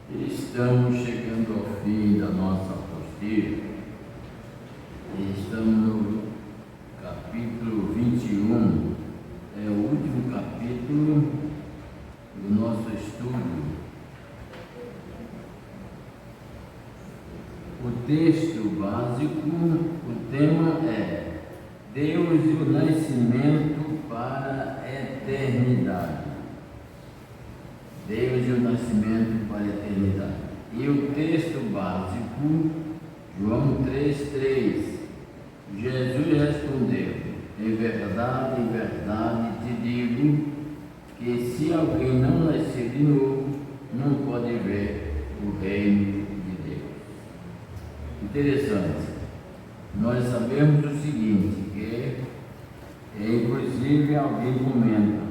Estamos chegando ao fim da nossa apostila. Estamos no capítulo 21. É o último capítulo do nosso estudo. O texto básico, o tema é Deus e o nascimento para a eternidade. Deus e o nascimento para a eternidade. E o texto básico, João 3,3. Jesus respondeu: em verdade, te digo, que se alguém não nascer de novo, não pode ver o reino de Deus. Interessante. Nós sabemos o seguinte, que inclusive alguém comenta: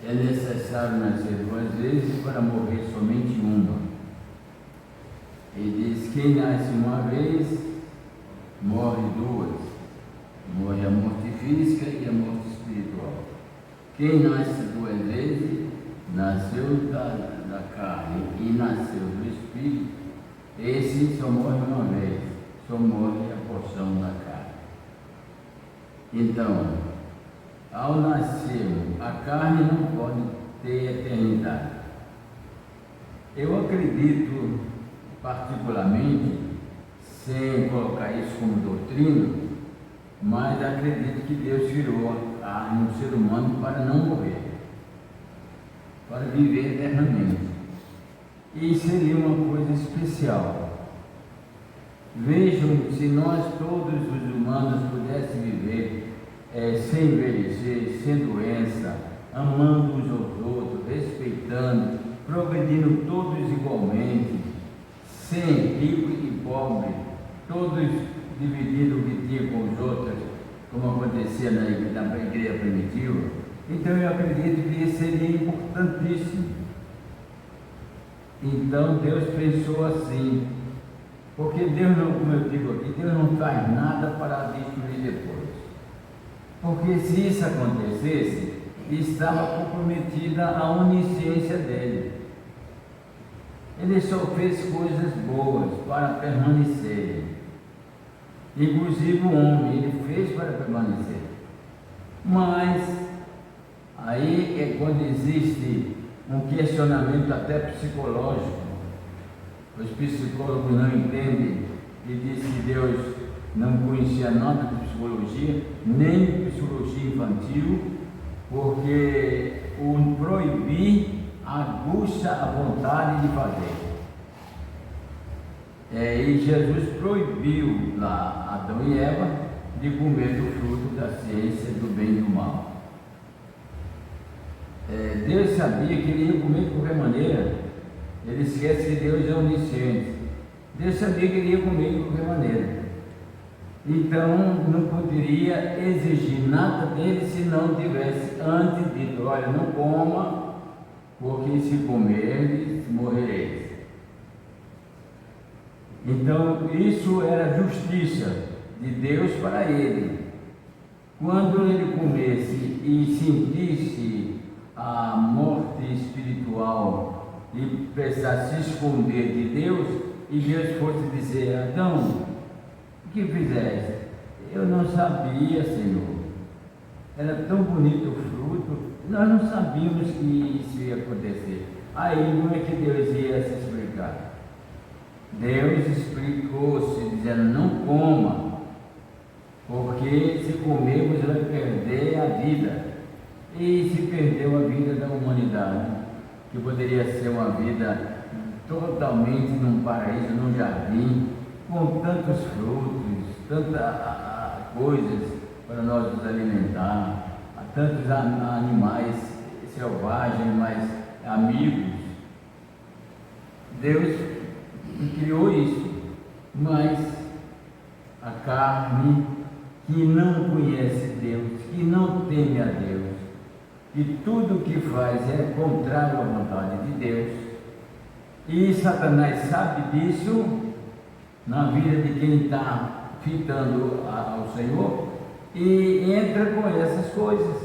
é necessário nascer duas vezes para morrer somente uma. E diz: quem nasce uma vez, morre duas. Morre a morte física e a morte espiritual. Quem nasce duas vezes, nasceu da carne e nasceu do espírito. Esse só morre uma vez, só morre a porção da carne. Então, ao nascermos, a carne não pode ter eternidade. Eu acredito, particularmente, sem colocar isso como doutrina, mas acredito que Deus tirou a carne do ser humano para não morrer, para viver eternamente. E seria uma coisa especial. Vejam, se nós todos os humanos pudéssemos viver sem envelhecer, sem doença, amando uns aos outros, respeitando, progredindo todos igualmente, sem rico e pobre, todos dividindo o que tinha com os outros, como acontecia na igreja primitiva. Então eu acredito que isso seria importantíssimo. Então Deus pensou assim, porque Deus não, como eu digo aqui, Deus não faz nada para destruir depois. Porque se isso acontecesse, estava comprometida a onisciência dele. Ele só fez coisas boas para permanecerem. Inclusive o homem, ele fez para permanecer. Mas aí é quando existe um questionamento até psicológico. Os psicólogos não entendem e dizem que Deus não conhecia nada de psicologia, nem de psicologia infantil, porque o proibir aguça a vontade de fazer. E Jesus proibiu lá Adão e Eva de comer do fruto da ciência do bem e do mal. Deus sabia que ele ia comer de qualquer maneira. Ele esquece que Deus é onisciente. Deus sabia que ele ia comer de qualquer maneira. Então não poderia exigir nada dele se não tivesse antes dito: olha, não coma, porque se comerdes, morrereis. Então isso era justiça de Deus para ele. Quando ele comesse e sentisse a morte espiritual e precisasse se esconder de Deus, e Deus fosse dizer: Adão, o que fizeste? Eu não sabia, Senhor. Era tão bonito o fruto, nós não sabíamos que isso ia acontecer. Aí como é que Deus ia se explicar? Deus explicou-se dizendo: não coma, porque se comermos vai perder a vida. E se perdeu a vida da humanidade, que poderia ser uma vida totalmente num paraíso, num jardim, com tantos frutos, tantas coisas para nós nos alimentar, tantos animais selvagens, animais amigos. Deus criou isso, mas a carne que não conhece Deus, que não teme a Deus, que tudo que faz é contrário à vontade de Deus, e Satanás sabe disso na vida de quem está fitando ao Senhor, e entra com essas coisas.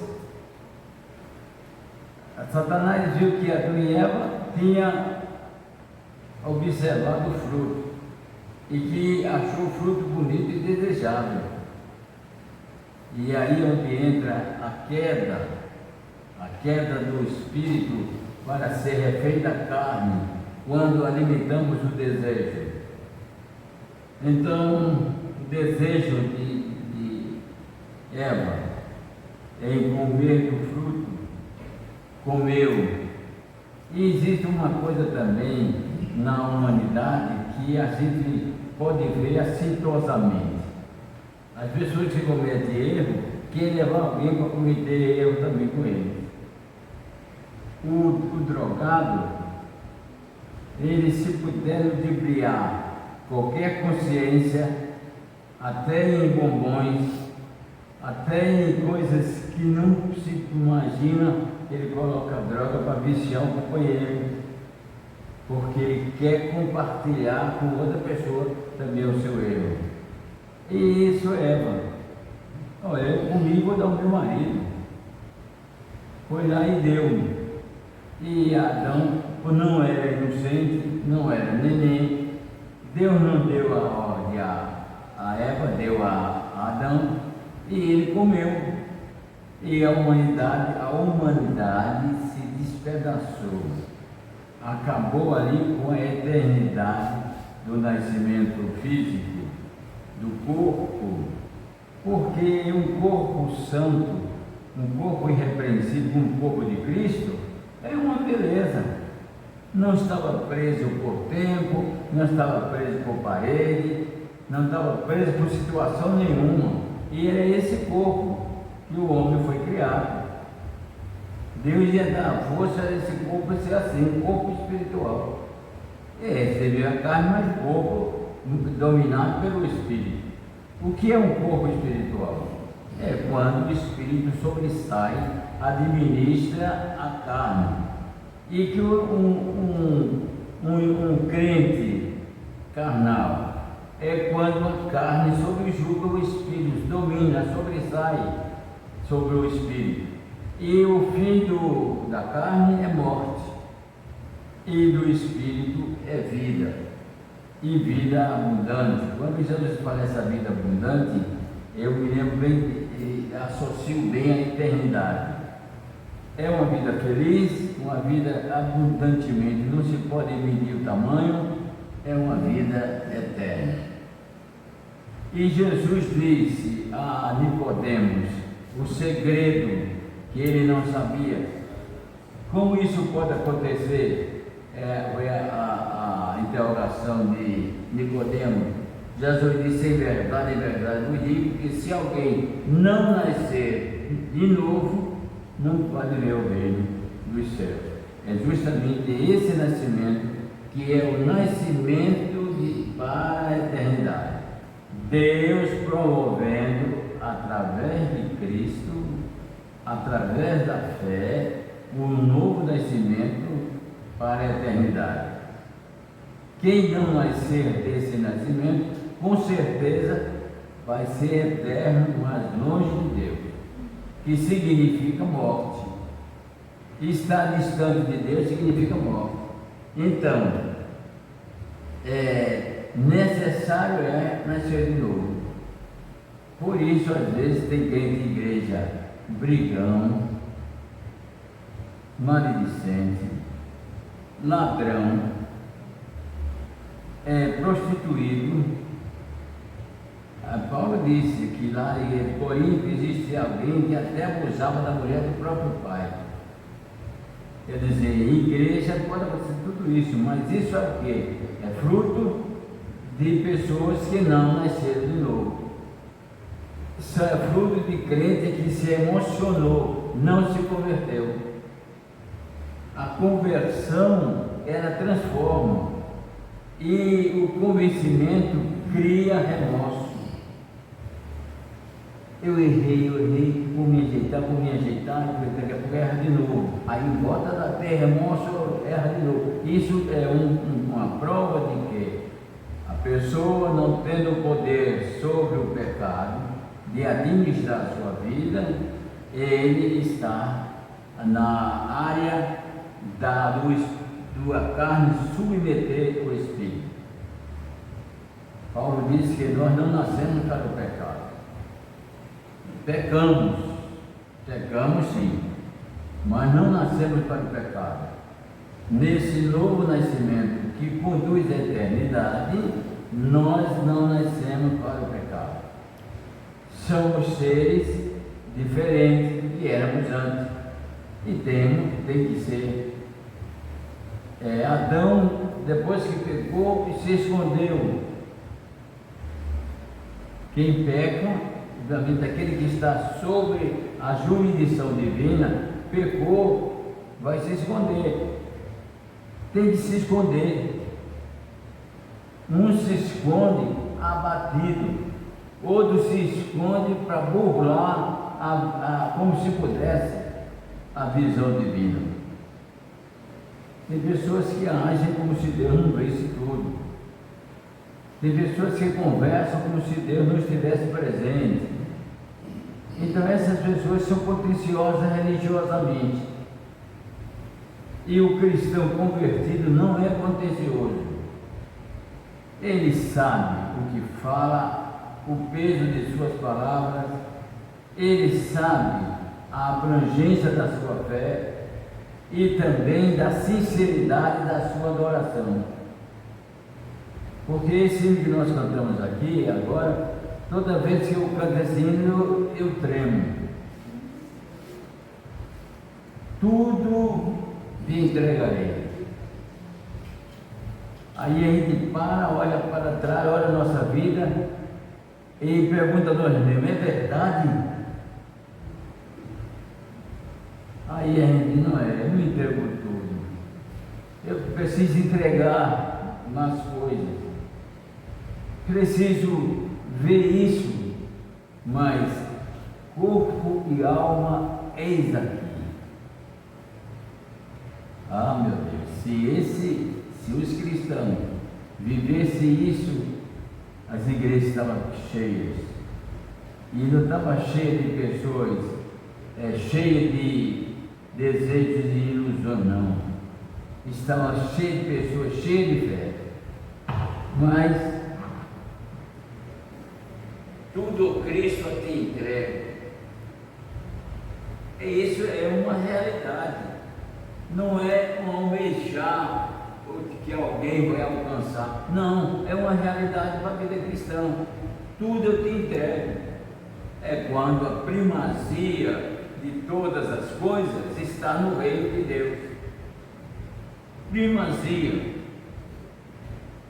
Satanás viu que Adão e Eva tinha observado o fruto e que achou o fruto bonito e desejável. E aí onde entra a queda do espírito para ser refém da carne, quando alimentamos o desejo. Então, o desejo de Eva em comer do fruto, comeu. E existe uma coisa também na humanidade que a gente pode ver assintosamente. As pessoas que cometem erro querem levar alguém para cometer erro também com ele. O drogado, ele, se puder ludibriar qualquer consciência, até em bombons, até em coisas que não se imagina, ele coloca droga para viciar o companheiro, porque ele quer compartilhar com outra pessoa também o seu erro. E isso é, Eva. Olha, eu comi, vou dar ao meu marido. Foi lá e deu. E Adão não era inocente, não era neném. Deus não deu a ordem a Eva, deu a Adão, e ele comeu. E a humanidade se despedaçou. Acabou ali com a eternidade do nascimento físico, do corpo, porque um corpo santo, um corpo irrepreensível, um corpo de Cristo, é uma beleza. Não estava preso por tempo, não estava preso por parede, não estava preso por situação nenhuma. E era esse corpo que o homem foi criado. Deus ia dar a força a esse corpo ser assim, um corpo espiritual. Recebeu a carne, mas o corpo dominado pelo Espírito. O que é um corpo espiritual? É quando o Espírito sobressai, administra a carne. E que um crente carnal é quando a carne subjuga o Espírito, domina, sobressai sobre o Espírito. E o fim da carne é morte, e do Espírito é vida, e vida abundante. Quando Jesus fala essa vida abundante, eu me lembro bem, associo bem à eternidade. É uma vida feliz, uma vida abundantemente, não se pode medir o tamanho, é uma vida eterna. E Jesus disse a Nicodemos o segredo que ele não sabia. Como isso pode acontecer? Foi a interrogação de Nicodemos. Jesus disse: em verdade, vos digo que se alguém não nascer de novo, não pode ver o reino dos céus. É justamente esse nascimento que é o nascimento para a eternidade. Deus promovendo através de Cristo, através da fé, um novo nascimento para a eternidade. Quem não nascer desse nascimento, com certeza vai ser eterno, mas longe de Deus, que significa morte. Estar distante de Deus significa morte. Então, necessário é nascer de novo. Por isso, às vezes, tem gente de igreja brigão, maledicente, ladrão, prostituído. Paulo disse que lá em Corinto existe alguém que até abusava da mulher do próprio pai. Quer dizer, igreja pode acontecer tudo isso, mas isso é o quê? É fruto de pessoas que não nasceram de novo. Isso é fruto de crente que se emocionou, não se converteu. A conversão, ela transforma, e o convencimento cria remorso. Eu errei, vou me ajeitar, daqui a pouco erra de novo. Aí volta da terra, remorso, erra de novo. Isso é uma prova de que a pessoa, não tendo poder sobre o pecado, de administrar a sua vida, ele está na área do tua carne submeter o espírito. Paulo diz que nós não nascemos para o pecado. Pecamos sim, mas não nascemos para o pecado. Nesse novo nascimento que conduz à eternidade, nós não nascemos para o pecado. Somos seres diferentes do que éramos antes e tem que ser. Adão, depois que pecou, se escondeu. Quem peca, obviamente aquele que está sobre a jurisdição divina, pecou, vai se esconder. Tem que se esconder. Um se esconde abatido, outro se esconde para burlar como se pudesse a visão divina. Tem pessoas que agem como se Deus não visse tudo. Tem pessoas que conversam como se Deus não estivesse presente. Então essas pessoas são contenciosas religiosamente. E o cristão convertido não é contencioso. Ele sabe o que fala, o peso de suas palavras, ele sabe a abrangência da sua fé e também da sinceridade da sua adoração. Porque esse hino que nós cantamos aqui agora, toda vez que eu canto esse hino, eu tremo. Tudo te entregarei. Aí a gente para, olha para trás, olha a nossa vida e pergunta a nós mesmos, é verdade? Aí a gente não eu não entrego tudo. Eu preciso entregar umas coisas. Preciso ver isso, mas corpo e alma, eis aqui. Ah, meu Deus, se os cristãos vivessem isso, as igrejas estavam cheias. E não estava cheia de pessoas, cheia de desejos e ilusão, não. Estava cheia de pessoas, cheia de fé. Mas tudo Cristo te entrega. Isso é uma realidade. Não é um almejar que alguém vai alcançar. Não, é uma realidade para a vida cristã. Tudo eu te entrego. É quando a primazia de todas as coisas está no reino de Deus. Primazia.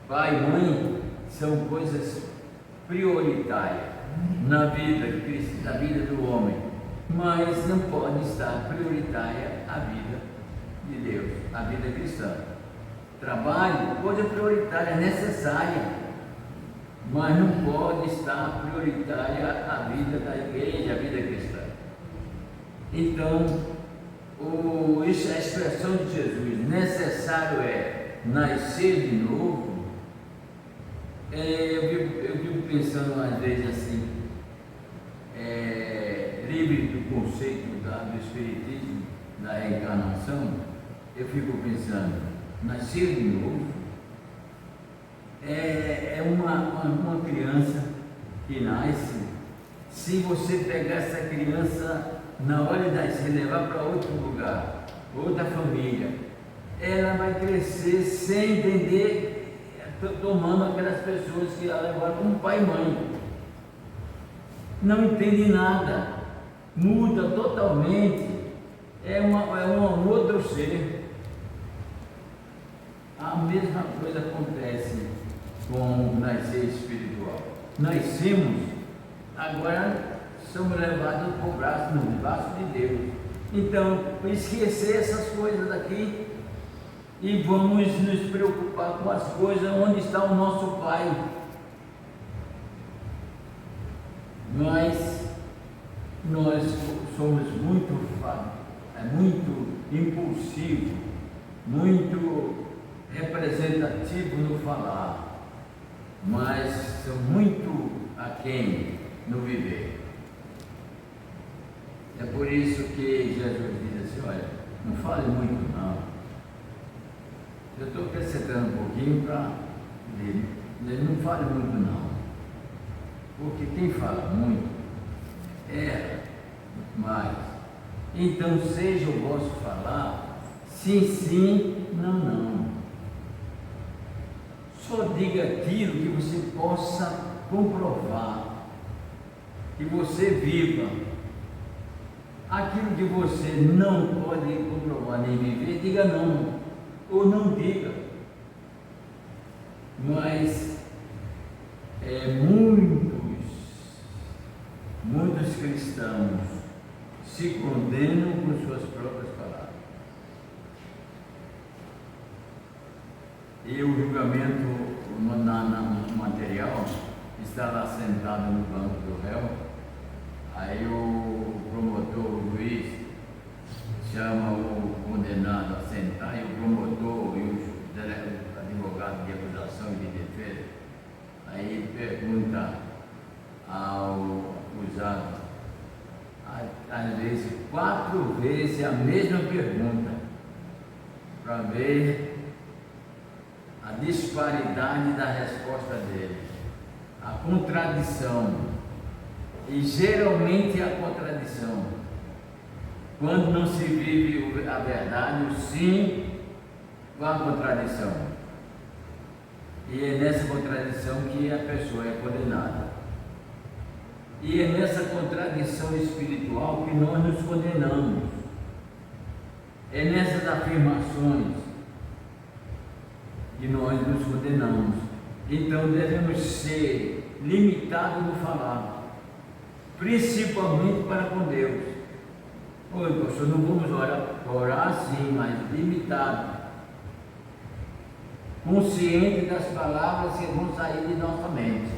Pai e mãe são coisas prioritárias na vida do homem, mas não pode estar prioritária a vida de Deus, a vida cristã. Trabalho, coisa prioritária, necessária, mas não pode estar prioritária a vida da igreja, a vida cristã. Então, isso é a expressão de Jesus, necessário é nascer de novo. Eu fico pensando às vezes assim, livre do conceito do Espiritismo, da reencarnação, eu fico pensando, nascer de novo é uma criança que nasce. Se você pegar essa criança na hora de nascer, levar para outro lugar, outra família, ela vai crescer sem entender, tomando aquelas pessoas que ela levaram como pai e mãe. Não entende nada, muda totalmente, é um outro ser. A mesma coisa acontece com o nascer espiritual. Nascemos, agora somos levados no braço de Deus. Então, esquecer essas coisas aqui e vamos nos preocupar com as coisas onde está o nosso Pai. Mas nós somos muito impulsivos, muito representativos no falar, mas são muito aquém no viver. É por isso que Jesus diz assim, olha, não fale muito não. Eu estou acrescentando um pouquinho para ele não fale muito não, porque quem fala muito erra mais. Então seja o vosso falar sim, sim, não, não. Só diga aquilo que você possa comprovar, que você viva. Aquilo que você não pode comprovar nem viver, diga não, ou não diga. Mas muitos cristãos se condenam com suas próprias palavras. E o julgamento no material está lá sentado no banco do réu. Aí o promotor, o juiz, chama o condenado a sentar, e o promotor e o advogado de acusação e de defesa, aí pergunta ao acusado, às vezes 4 vezes a mesma pergunta, para ver a disparidade da resposta dele, a contradição. E geralmente a contradição, quando não se vive a verdade, o sim com a contradição. E é nessa contradição que a pessoa é condenada. E é nessa contradição espiritual que nós nos condenamos. É nessas afirmações que nós nos condenamos. Então devemos ser limitados no falar, principalmente para com Deus. Oi, pastor, não vamos orar sim, mas limitado, consciente das palavras que vão sair de nossa mente.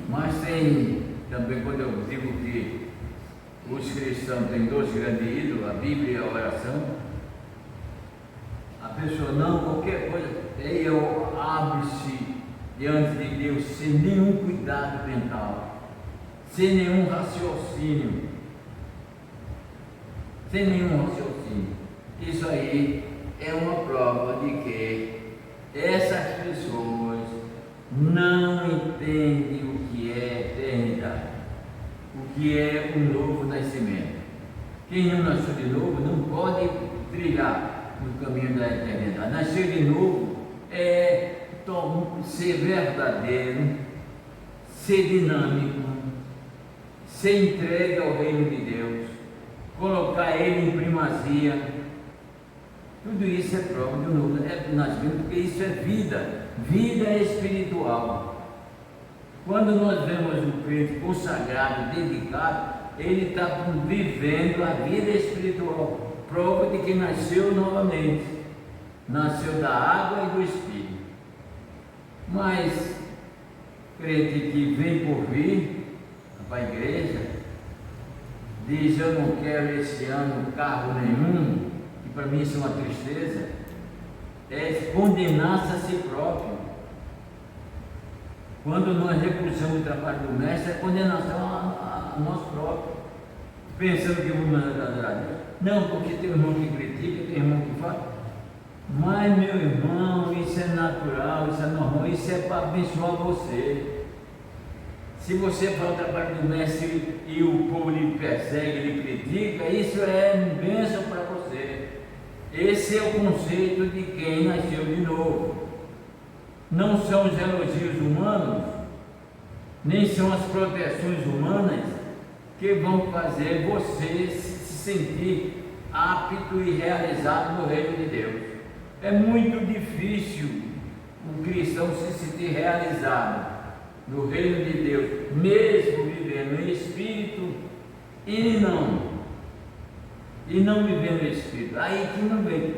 Mas tem também, quando eu digo que os cristãos têm 2 grandes ídolos, a Bíblia e a oração, a pessoa não, qualquer coisa, eu abre-se diante de Deus sem nenhum cuidado mental, sem nenhum raciocínio, Isso aí é uma prova de que essas pessoas não entendem o que é eternidade, o que é um novo nascimento. Quem não nasceu de novo não pode trilhar no caminho da eternidade. Nascer de novo é ser verdadeiro, ser dinâmico, ser entregue ao reino de Deus, colocar ele em primazia. Tudo isso é prova de um novo nascimento, porque isso é vida espiritual. Quando nós vemos um crente consagrado, dedicado, ele está vivendo a vida espiritual, prova de que nasceu novamente, nasceu da água e do Espírito. Mas crente que vem por vir para a igreja, diz: eu não quero esse ano carro nenhum, e para mim isso é uma tristeza, é condenar-se a si próprio. Quando nós recusamos o trabalho do mestre, é condenação a nós próprios, pensando que vamos adorar a Deus. Não, porque tem irmão que critica, tem irmão que fala. Mas, meu irmão, isso é natural, isso é normal, isso é para abençoar você. Se você faz o trabalho do mestre e o povo lhe persegue, lhe critica, isso é bênção para você. Esse é o conceito de quem nasceu de novo. Não são os elogios humanos, nem são as proteções humanas que vão fazer você se sentir apto e realizado no reino de Deus. É muito difícil um cristão se sentir realizado no reino de Deus, mesmo vivendo em espírito e não vivendo em espírito. Aí que não vem.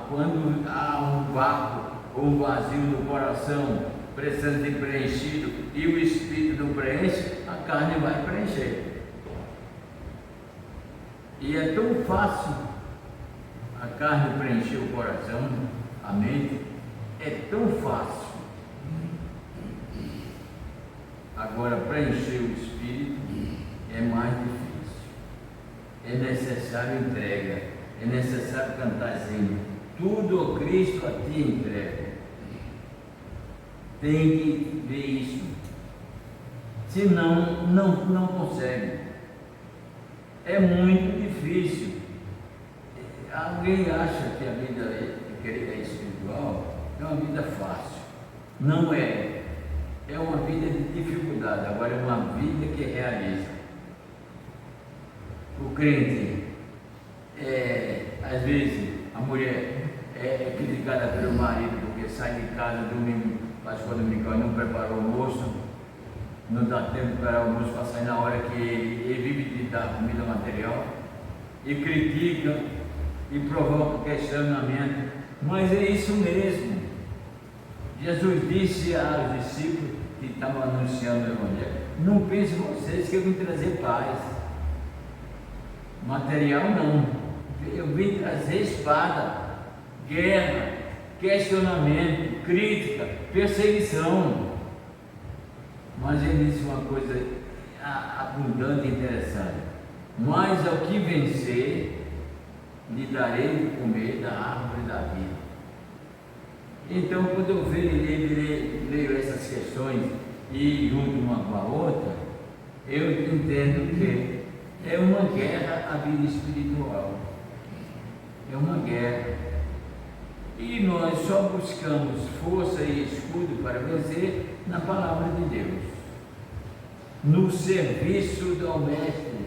Quando há um vácuo ou um vazio no coração precisando de preenchido e o espírito não preenche, a carne vai preencher. E é tão fácil a carne preencher o coração, a mente, é tão fácil. Agora, preencher o espírito é mais difícil. É necessário entrega, é necessário cantar hino, tudo o Cristo a ti entrega. Tem que ver isso, senão não consegue. É muito difícil. Alguém acha que a vida espiritual é uma vida fácil. Não é. É uma vida de dificuldade, agora é uma vida que realiza. O crente, às vezes, a mulher é criticada pelo marido porque sai de casa domingo, Páscoa dominical, e não preparou o almoço, não dá tempo para o almoço para sair na hora que ele vive de dar comida material, e critica e provoca questionamento, mas é isso mesmo. Jesus disse aos discípulos que estavam anunciando o Evangelho: não pensem vocês que eu vim trazer paz. Material não, eu vim trazer espada, guerra, questionamento, crítica, perseguição. Mas ele disse uma coisa abundante e interessante: mas ao que vencer, lhe darei de comer da árvore da vida. Então, quando eu leio essas questões e junto uma com a outra, eu entendo que é uma guerra a vida espiritual. É uma guerra. E nós só buscamos força e escudo para vencer na palavra de Deus, no serviço do Mestre,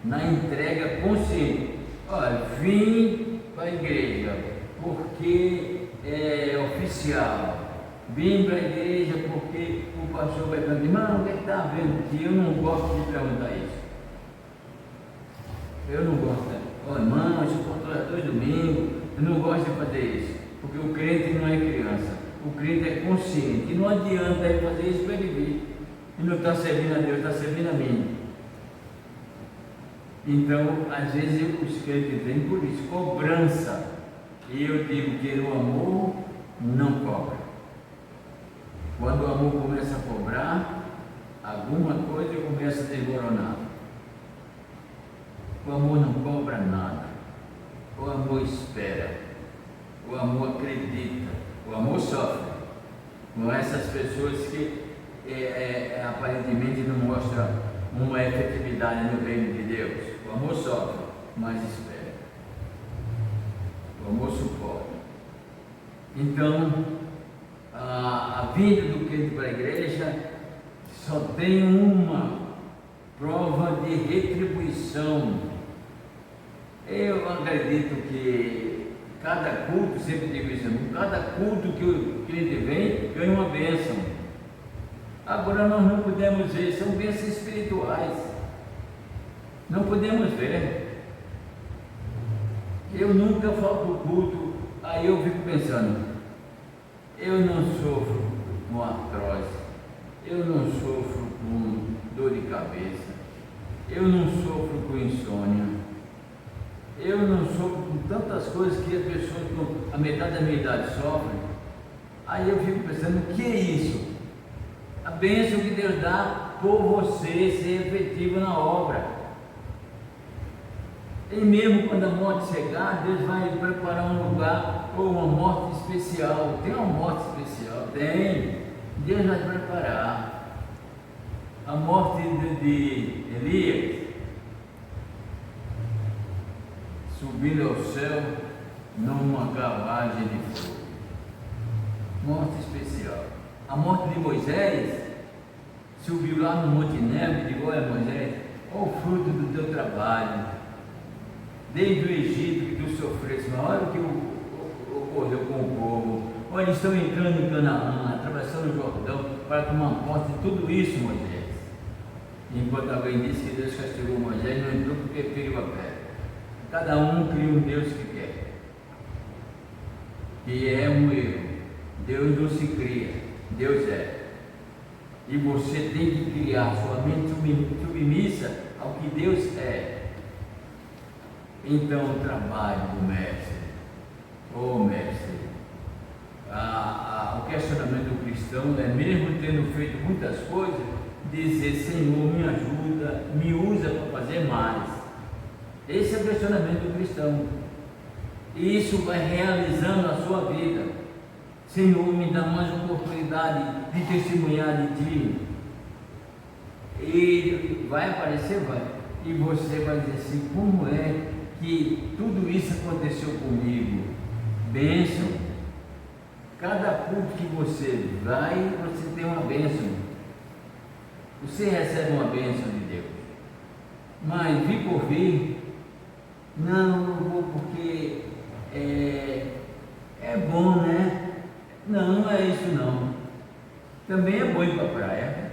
na entrega consciente. Olha, vim para a igreja porque é oficial, vim para a igreja porque o pastor vai perguntar: irmão, o que está vendo? Que eu não gosto de perguntar isso. Eu não gosto. Irmão, eu controlo 2 domingos, eu não gosto de fazer isso, porque o crente não é criança, o crente é consciente, e não adianta ele fazer isso para ele vir. E não está servindo a Deus, está servindo a mim. Então, às vezes os crentes vêm por isso, cobrança. E eu digo que o amor não cobra. Quando o amor começa a cobrar, alguma coisa começa a desmoronar. O amor não cobra nada. O amor espera. O amor acredita. O amor sofre. Com essas pessoas que aparentemente não mostram uma efetividade no reino de Deus. O amor sofre, mas espera. O amor suporta. Então, a vinda do crente para a igreja só tem uma prova de retribuição. Eu acredito que cada culto, sempre digo isso, cada culto que o crente vem, ganha uma bênção. Agora nós não podemos ver, são bênçãos espirituais. Não podemos ver. Eu nunca falto culto, aí eu fico pensando: eu não sofro com artrose, eu não sofro com dor de cabeça, eu não sofro com insônia, eu não sofro com tantas coisas que as pessoas com a metade da minha idade sofrem. Aí eu fico pensando: o que é isso? A bênção que Deus dá por você ser efetivo na obra. E mesmo quando a morte chegar, Deus vai preparar um lugar ou uma morte especial. Tem uma morte especial? Tem. Deus vai preparar. A morte de Elias, subindo ao céu numa carruagem de fogo. Morte especial. A morte de Moisés, subiu lá no Monte Nebo e disse: olha Moisés, olha o fruto do teu trabalho. Desde o Egito que tu sofreste, mas olha o que ocorreu com o povo. Olha, eles estão entrando em Canaã, atravessando o Jordão para tomar posse de tudo isso, Moisés. Enquanto alguém disse que Deus castigou Moisés, não entrou porque feriu a pé. Cada um cria um Deus que quer. E é um erro. Deus não se cria, Deus é. E você tem que criar sua mente submissa ao que Deus é. Então, o trabalho do mestre, o questionamento cristão é, mesmo tendo feito muitas coisas, dizer: Senhor, me ajuda, me usa para fazer mais. Esse é o questionamento cristão. E isso vai realizando a sua vida. Senhor, me dá mais oportunidade de testemunhar de Ti. E vai aparecer, vai. E você vai dizer assim, como é que tudo isso aconteceu comigo? Bênção. Cada culto que você vai, você tem uma bênção. Você recebe uma bênção de Deus. Mas vi por vir, não vou porque é bom, né? Não é isso não. Também é bom ir para a praia.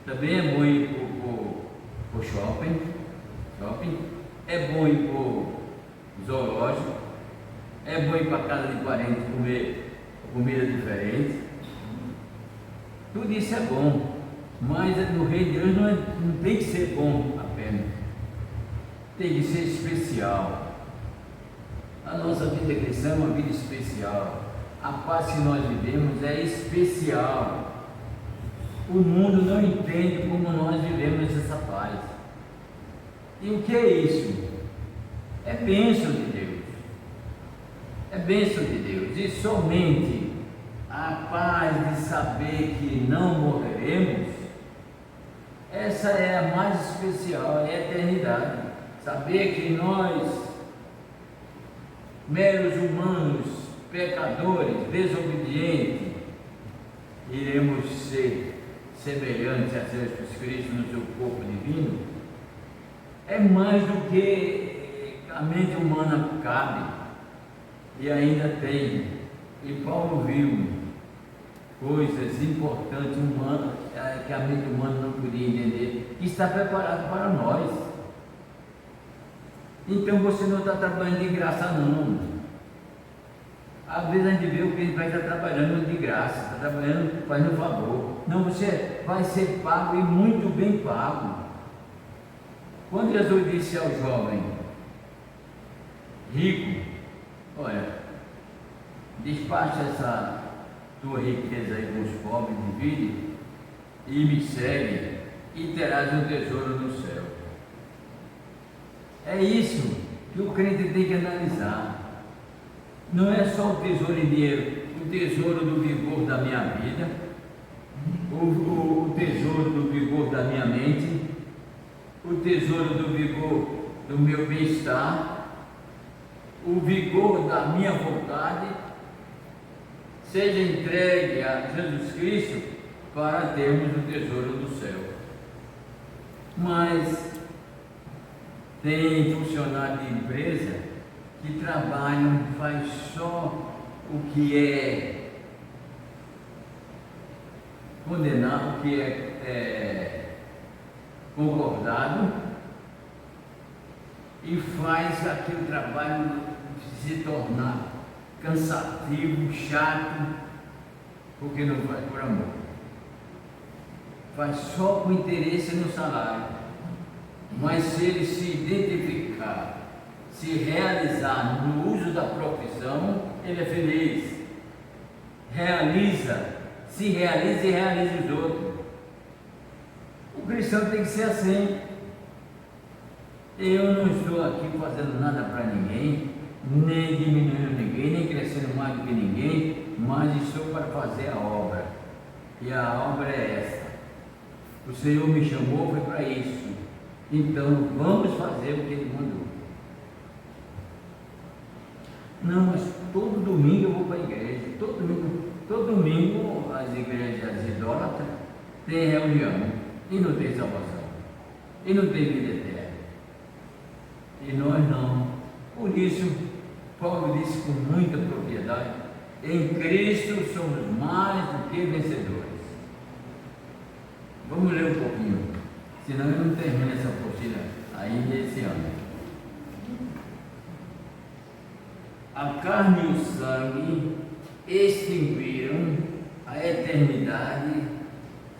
Também é bom ir para o shopping. É bom ir para o zoológico. É bom ir para a casa de parente comer comida diferente. Tudo isso é bom. Mas no reino de Deus não tem que ser bom apenas. Tem que ser especial. A nossa vida cristã é uma vida especial. A paz que nós vivemos é especial. O mundo não entende como nós vivemos essa paz. E o que é isso? É bênção de Deus. É bênção de Deus. E somente a paz de saber que não morreremos, essa é a mais especial, é a eternidade. Saber que nós, meros humanos, pecadores, desobedientes, iremos ser semelhantes a Jesus Cristo no seu corpo divino, é mais do que a mente humana cabe, e ainda tem. E Paulo viu coisas importantes humanas que a mente humana não podia entender, que está preparado para nós. Então você não está trabalhando de graça não. Às vezes a gente vê o que ele vai estar trabalhando de graça, está trabalhando fazendo favor. Não, você vai ser pago e muito bem pago. Quando Jesus disse ao jovem rico, olha, despacha essa tua riqueza aí com os pobres, divide e me segue e terás um tesouro no céu. É isso que o crente tem que analisar. Não é só o tesouro em dinheiro, o tesouro do vigor da minha vida, o tesouro do vigor da minha mente, o tesouro do vigor do meu bem-estar, o vigor da minha vontade, seja entregue a Jesus Cristo para termos o tesouro do céu. Mas tem funcionário de empresa que trabalham, faz só o que é condenado, o que é concordado, e faz aquele trabalho se tornar cansativo, chato, porque não faz por amor. Faz só com interesse no salário. Mas se ele se identificar, se realizar no uso da profissão, ele é feliz. Se realiza e realiza os outros. O cristão tem que ser assim. Eu não estou aqui fazendo nada para ninguém, nem diminuindo ninguém, nem crescendo mais do que ninguém, mas estou para fazer a obra. E a obra é esta. O Senhor me chamou, foi para isso. Então vamos fazer o que Ele mandou. Não, mas todo domingo eu vou para a igreja. Todo domingo as igrejas idólatras têm reunião e não tem salvação. E não tem vida eterna. E nós não. Por isso, Paulo disse com muita propriedade: em Cristo somos mais do que vencedores. Vamos ler um pouquinho, senão eu não termino essa apostila ainda esse ano. A carne e o sangue extinguiram a eternidade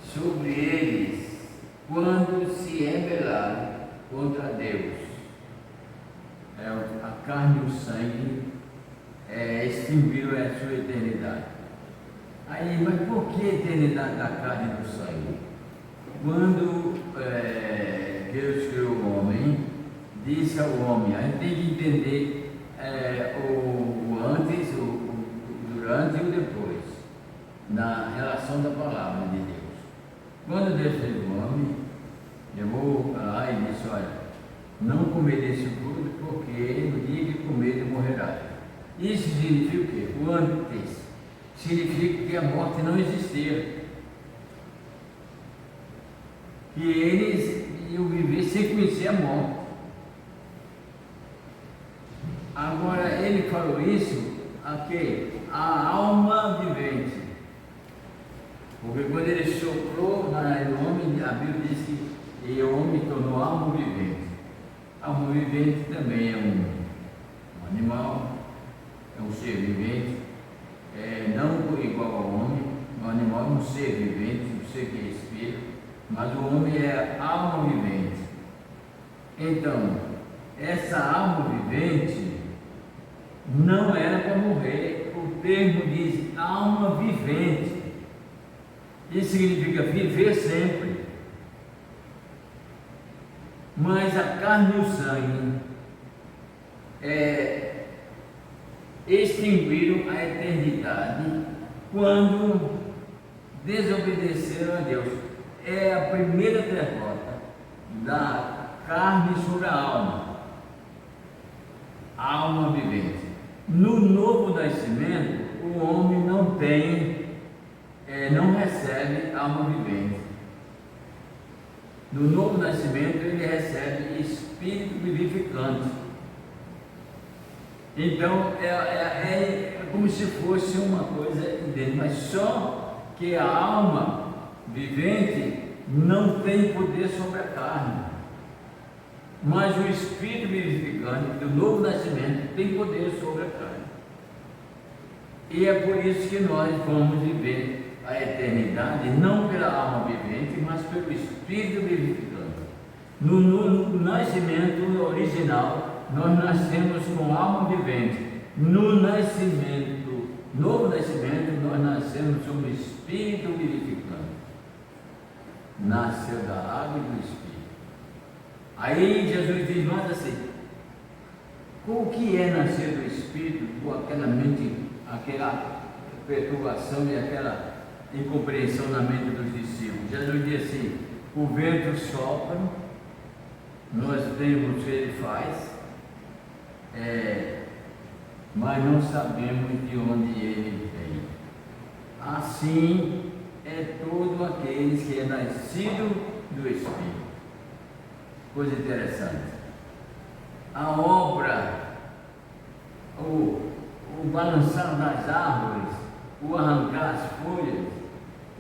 sobre eles quando se rebelaram contra Deus. A carne e o sangue extinguiram a sua eternidade. Aí, mas por que a eternidade da carne e do sangue? Quando Deus criou o homem, disse ao homem, a gente tem que entender o antes, o durante e o depois, na relação da palavra de Deus. Quando Deus fez o homem, levou lá e disse: olha, não comer desse fruto, porque no dia que comer morrerá. Isso significa o quê? O antes significa que a morte não existia, que eles iam viver sem conhecer a morte. Agora ele falou isso aqui, a alma vivente, porque quando ele soprou no homem, a Bíblia diz que o homem tornou alma vivente. Alma vivente também é um animal, é um ser vivente, não igual ao homem. O animal é um ser vivente, um ser que respira, mas o homem é alma vivente. Então, essa alma vivente não era para morrer. O termo diz alma vivente. Isso significa viver sempre. Mas a carne e o sangue extinguiram a eternidade quando desobedeceram a Deus. É a primeira derrota da carne sobre a alma. A alma vivente. No novo nascimento, o homem não recebe alma vivente. No novo nascimento, ele recebe espírito vivificante. Então, é como se fosse uma coisa dentro, mas só que a alma vivente não tem poder sobre a carne. Mas o espírito vivificante do novo nascimento tem poder sobre a carne. E é por isso que nós vamos viver a eternidade, não pela alma vivente, mas pelo espírito vivificante. No nascimento original, nós nascemos com alma vivente. No novo nascimento, nós nascemos com o espírito vivificante. Nasceu da água e do espírito. Aí Jesus diz mais assim: o que é nascer do espírito com aquela mente, aquela perturbação e aquela incompreensão na mente dos discípulos? Jesus diz assim: o vento sopra, nós temos o que ele faz, mas não sabemos de onde ele vem. Assim é todo aquele que é nascido do Espírito. Coisa interessante. A obra, o balançar das árvores, o arrancar as folhas,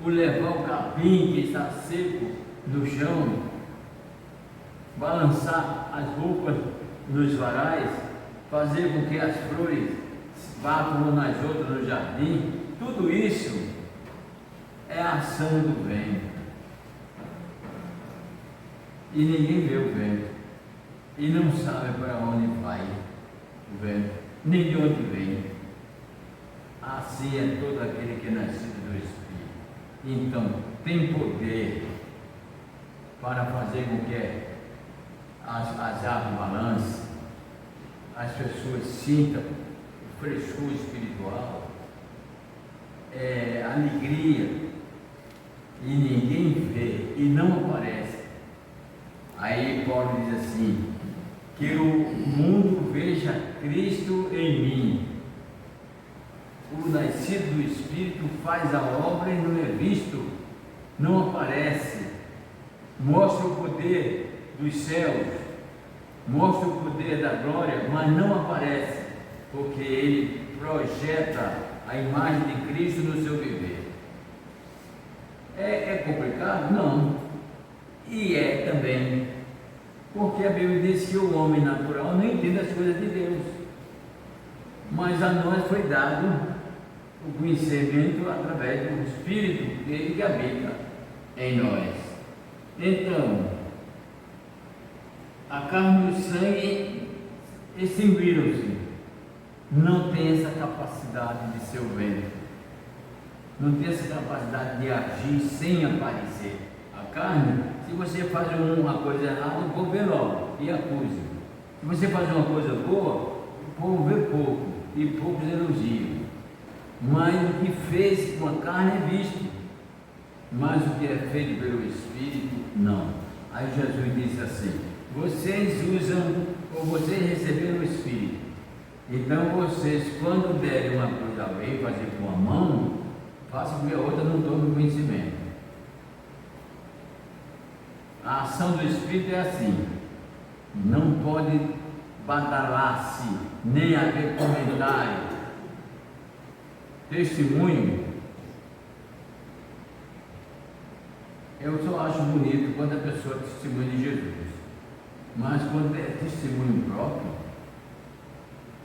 o levar o capim que está seco no chão, balançar as roupas nos varais, fazer com que as flores batam nas outras no jardim, tudo isso é a ação do vento. E ninguém vê o vento, e não sabe para onde vai o vento, nem de onde vem. Assim é todo aquele que é nascido do Espírito. Então, tem poder para fazer com que as árvores balancem, as pessoas sintam o frescor espiritual, alegria, e ninguém vê e não aparece. Aí Paulo diz assim: que o mundo veja Cristo em mim. O nascido do Espírito faz a obra e não é visto, não aparece, mostra o poder dos céus, mostra o poder da glória, mas não aparece, porque ele projeta a imagem de Cristo no seu viver. É complicado? Não. E é também, porque a Bíblia diz que o homem natural não entende as coisas de Deus, mas a nós foi dado o conhecimento através do Espírito dele que habita em nós. Então, a carne e o sangue extinguiram-se, não tem essa capacidade de ser o vento, não tem essa capacidade de agir sem aparecer. A carne, se você faz uma coisa errada, o povo vê logo e acusa. Se você faz uma coisa boa, o povo vê e poucos elogiam. Mas o que fez com a carne é visto, mas o que é feito pelo Espírito, não. Aí Jesus disse assim: vocês usam, ou vocês receberam o Espírito, então vocês, quando derem uma coisa a alguém, fazer com a mão, façam com que a outra não tome conhecimento. A ação do Espírito é assim, não pode badalar-se, nem haver comentário, testemunho. Eu só acho bonito quando a pessoa testemunha de Jesus, mas quando é testemunho próprio,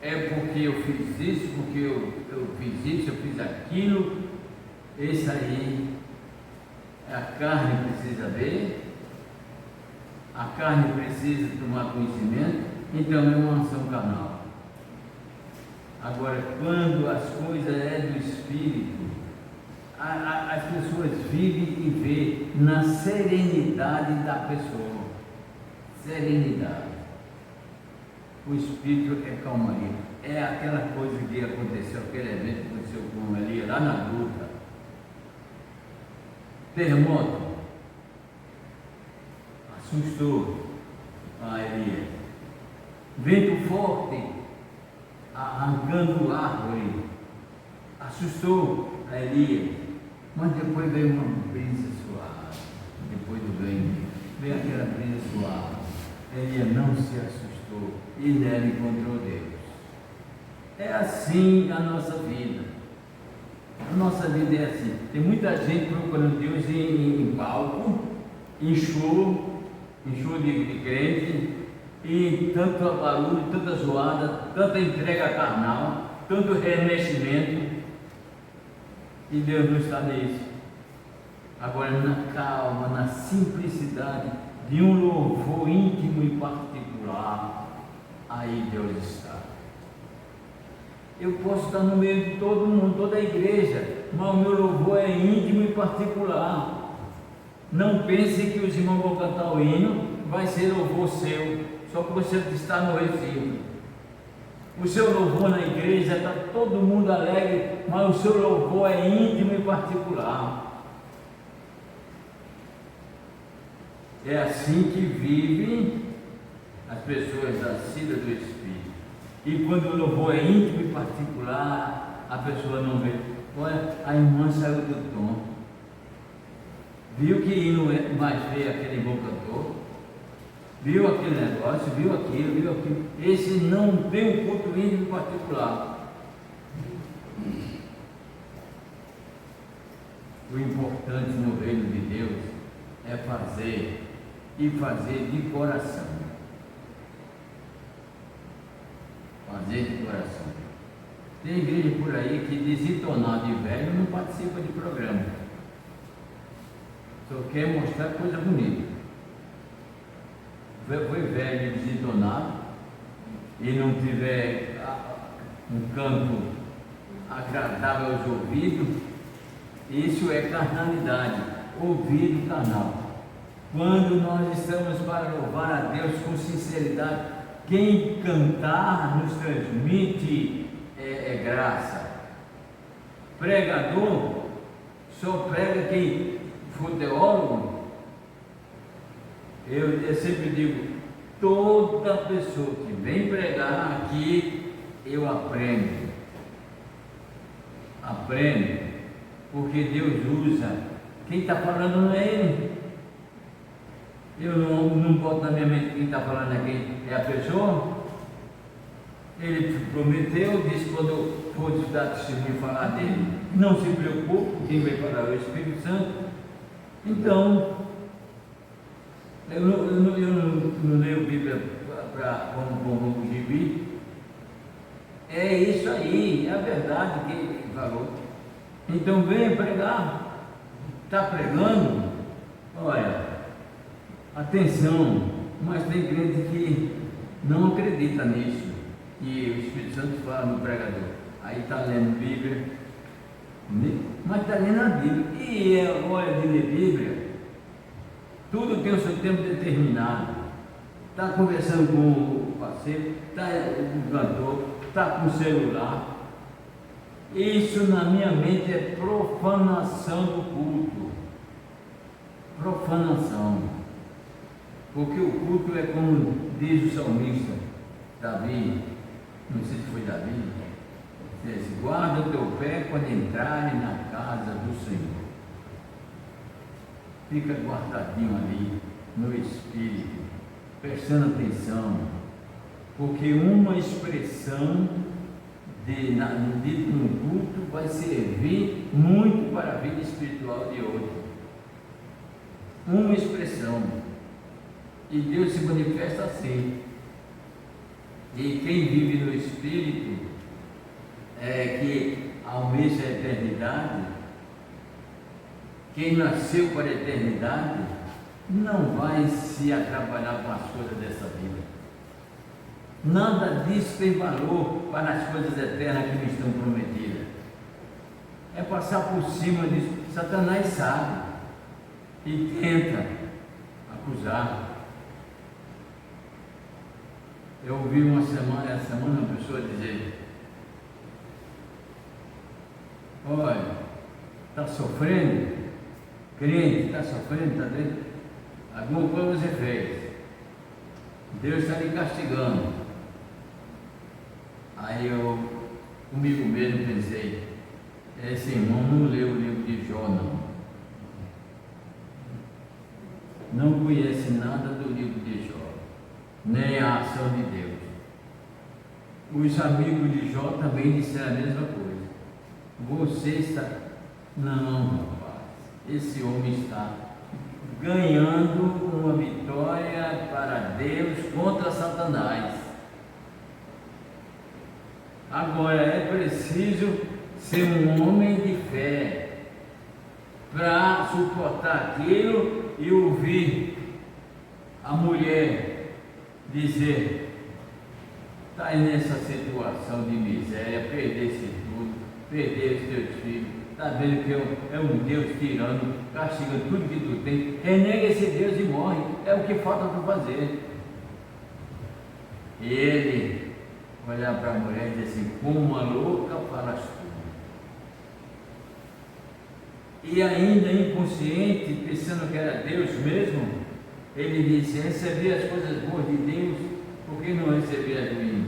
é porque eu fiz isso, porque eu fiz isso, eu fiz aquilo. Esse aí, a carne precisa ver, a carne precisa tomar conhecimento, então é uma ação carnal. Agora, quando as coisas é do Espírito, as pessoas vivem e vê na serenidade da pessoa. Serenidade. O Espírito é calmaria. É aquela coisa que aconteceu, aquele evento que aconteceu com Elias lá na gruta. Terremoto. Assustou a Elias. Vento forte, arrancando árvore. Assustou a Elias. Mas depois veio uma brisa suave. Depois do vento, veio aquela brisa suave. Elias não se assustou e nela encontrou Deus. É assim a nossa vida. A nossa vida é assim. Tem muita gente procurando Deus em palco, em show de crente, e tanto barulho, tanta zoada, tanta entrega carnal, tanto remeximento, e Deus não está nisso. Agora, na calma, na simplicidade de um louvor íntimo e particular, aí Deus está. Eu posso estar no meio de todo mundo, toda a igreja, mas o meu louvor é íntimo e particular. Não pense que os irmãos vão cantar o hino, vai ser louvor seu, só que você está no recinto. O seu louvor na igreja está todo mundo alegre, mas o seu louvor é íntimo e particular. É assim que vivem as pessoas nascidas do Espírito. E quando o louvor é íntimo e particular, a pessoa não vê. Olha, a irmã saiu do tom. Viu que não é mais ver aquele bom cantor? Viu aquele negócio, viu aquilo. Esse não tem um culto íntimo e particular. O importante no reino de Deus é fazer, e fazer de coração. Fazer de coração. Tem igreja por aí que desentonado de velho não participa de programa. Só quer mostrar coisa bonita. Foi velho desentonado e não tiver um canto agradável aos ouvidos, isso é carnalidade, ouvido carnal. Quando nós estamos para louvar a Deus com sinceridade, quem cantar nos transmite graça. Pregador só prega quem for teólogo. Eu sempre digo, toda pessoa que vem pregar aqui, eu aprendo, porque Deus usa, quem está falando não é Ele. Eu não boto na minha mente que quem está falando aqui é a pessoa. Ele prometeu, disse quando for dar testemunho falar dele, não se preocupe, quem vai falar é o Espírito Santo. Então, eu não leio Bíblia como gibi. É isso aí, é a verdade que ele falou. Então venha pregar. Está pregando? Olha, atenção, mas tem crente que não acredita nisso. E o Espírito Santo fala no pregador. Aí está lendo Bíblia, mas está lendo a Bíblia. E é hora de ler Bíblia. Tudo tem o seu tempo determinado. Está conversando com o parceiro, está com o cantor, está com o celular. Isso na minha mente é profanação do culto. Profanação. Porque o culto é como diz o salmista Davi, não sei se foi Davi, diz: guarda o teu pé quando entrarem na casa do Senhor. Fica guardadinho ali no Espírito, prestando atenção, porque uma expressão dito no culto vai servir muito para a vida espiritual de outro. Uma expressão. E Deus se manifesta assim. E quem vive no Espírito, que almeja a eternidade, quem nasceu para a eternidade, não vai se atrapalhar com as coisas dessa vida. Nada disso tem valor para as coisas eternas que me estão prometidas. É passar por cima disso. Satanás sabe e tenta acusar. Eu ouvi essa semana uma pessoa dizer: olha, está sofrendo, crente, está sofrendo, está dentro, alguma coisa você fez, Deus está lhe castigando. Aí eu, comigo mesmo, pensei: esse irmão não leu o livro de Jó, não conhece nada do livro de Jó, nem a ação de Deus. Os amigos de Jó também disseram a mesma coisa. Você está... Não, rapaz, esse homem está ganhando uma vitória para Deus contra Satanás. Agora é preciso ser um homem de fé para suportar aquilo e ouvir a mulher dizer: está aí nessa situação de miséria, perdesse tudo, perder os teus filhos, está vendo que é um Deus tirando, castigando tudo que tu tem, renega esse Deus e morre, é o que falta para fazer. E ele olhar para a mulher e dizer assim: como uma louca falas tu. E ainda inconsciente, pensando que era Deus mesmo, ele disse: receber as coisas boas de Deus, por que não receber as ruins?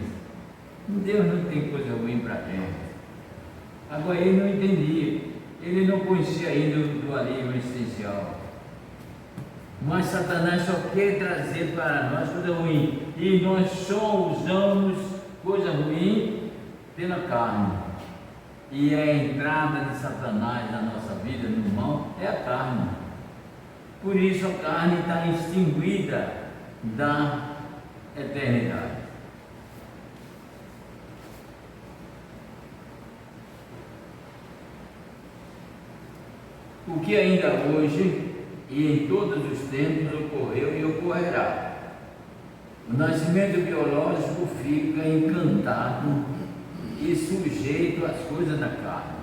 Deus não tem coisa ruim para a gente. Agora ele não entendia, ele não conhecia ainda o dualismo essencial. Mas Satanás só quer trazer para nós coisa ruim, e nós só usamos coisa ruim pela carne. E a entrada de Satanás na nossa vida, no mal, é a carne. Por isso a carne está extinguida da eternidade. O que ainda hoje e em todos os tempos ocorreu e ocorrerá. O nascimento biológico fica encantado e sujeito às coisas da carne.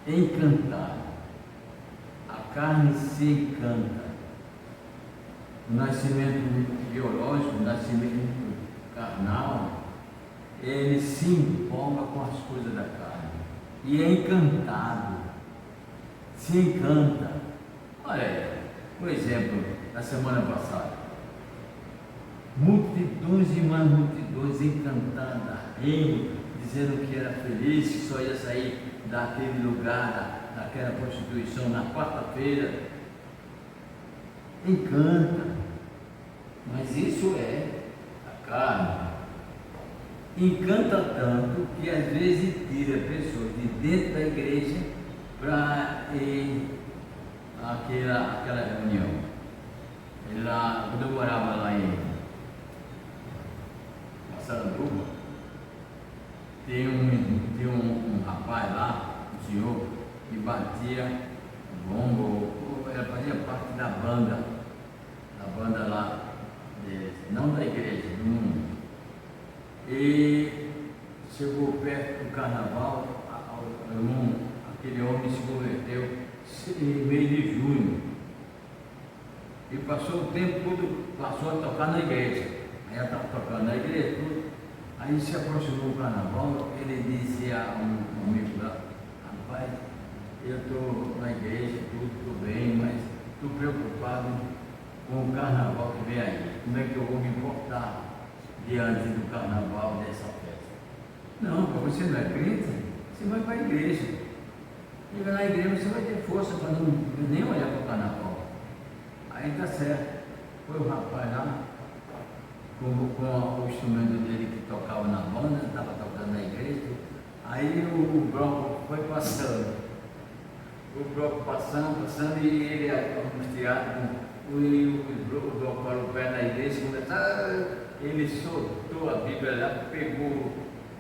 Encantado. A carne se encanta. O nascimento biológico, o nascimento carnal, ele se empolga com as coisas da carne e é encantado, se encanta. Olha aí, por exemplo, na semana passada, multidões e mais multidões encantadas, rindo, dizendo que era feliz, que só ia sair daquele lugar, daquela prostituição na quarta-feira. Encanta, mas isso é a carne. Encanta tanto que às vezes tira pessoas de dentro da igreja para ir àquela reunião. Quando eu morava lá em Massaranduba, tem um rapaz lá, um senhor, que batia bombo, ele fazia parte da banda lá, não da igreja, do mundo. E chegou perto do carnaval, aquele homem se converteu em mês de junho. E passou o tempo todo, passou a tocar na igreja. Aí ela estava tocando na igreja, tudo. Aí se aproximou o carnaval, ele disse a um amigo lá: rapaz, eu estou na igreja, tudo estou bem, mas estou preocupado com o carnaval que vem aí. Como é que eu vou me importar diante do carnaval dessa festa? Não, você não é crente, você vai para a igreja. Chega na igreja, você vai ter força para não nem olhar para o carnaval. Aí está certo. Foi o rapaz lá, com o instrumento dele que tocava na banda, estava tocando na igreja. Aí o bloco foi passando. O bloco passando e ele angustiado com o bloco para o pé na igreja, ele soltou a Bíblia lá, pegou,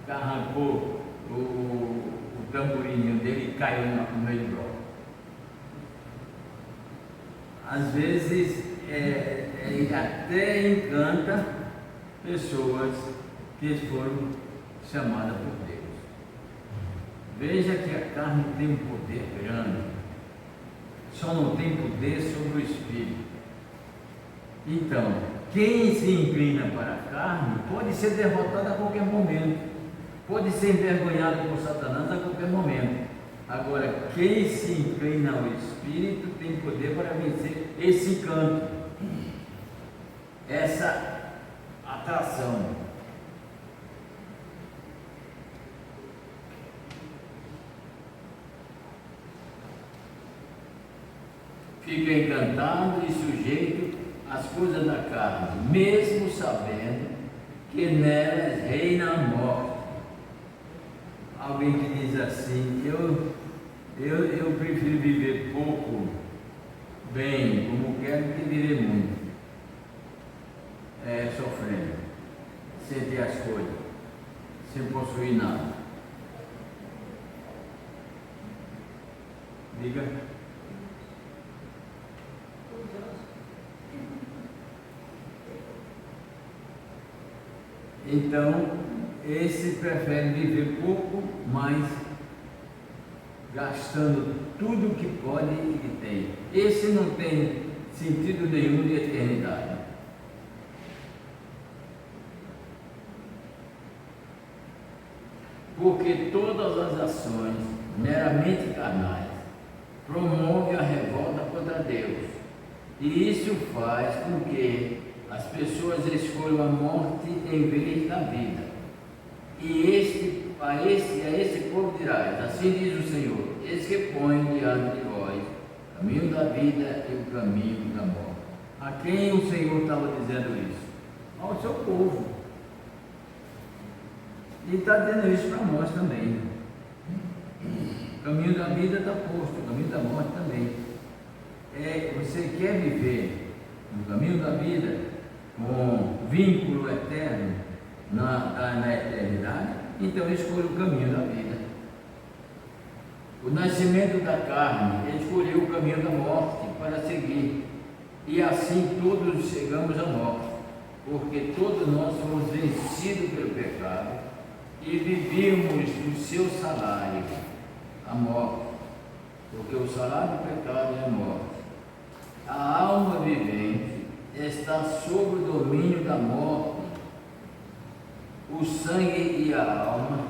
arrancou o tamborinho dele e caiu no meio do bloco. Às vezes ele até encanta pessoas que foram chamadas por Deus. Veja que a carne tem um poder grande, só não tem poder sobre o Espírito. Então, quem se inclina para a carne pode ser derrotado a qualquer momento, pode ser envergonhado por Satanás a qualquer momento. Agora, quem se inclina ao Espírito tem poder para vencer esse encanto, essa atração. Fica encantado e sujeito às coisas da carne, mesmo sabendo que nelas reina a morte. Alguém que diz assim: eu prefiro viver pouco, bem, como quero, do que viver muito, sofrendo, sem ter as coisas, sem possuir nada. Diga. Então, esse prefere viver pouco, mas gastando tudo que pode e que tem. Esse não tem sentido nenhum de eternidade. Porque todas as ações meramente carnais promovem a revolta contra Deus. E isso faz com que as pessoas escolham a morte em vez da vida. E a este povo dirás: assim diz o Senhor, eis que põe diante de vós o caminho da vida e o caminho da morte. A quem o Senhor estava dizendo isso? Ao seu povo. E está dizendo isso para nós também. O caminho da vida está posto, o caminho da morte também. Você quer viver no caminho da vida, com vínculo eterno na eternidade? Então escolha o caminho da vida. O nascimento da carne, ele escolheu o caminho da morte para seguir, e assim todos chegamos à morte, porque todos nós fomos vencidos pelo pecado e vivíamos do seu salário, a morte, porque o salário do pecado é a morte. A alma vivente está sob o domínio da morte. O sangue e a alma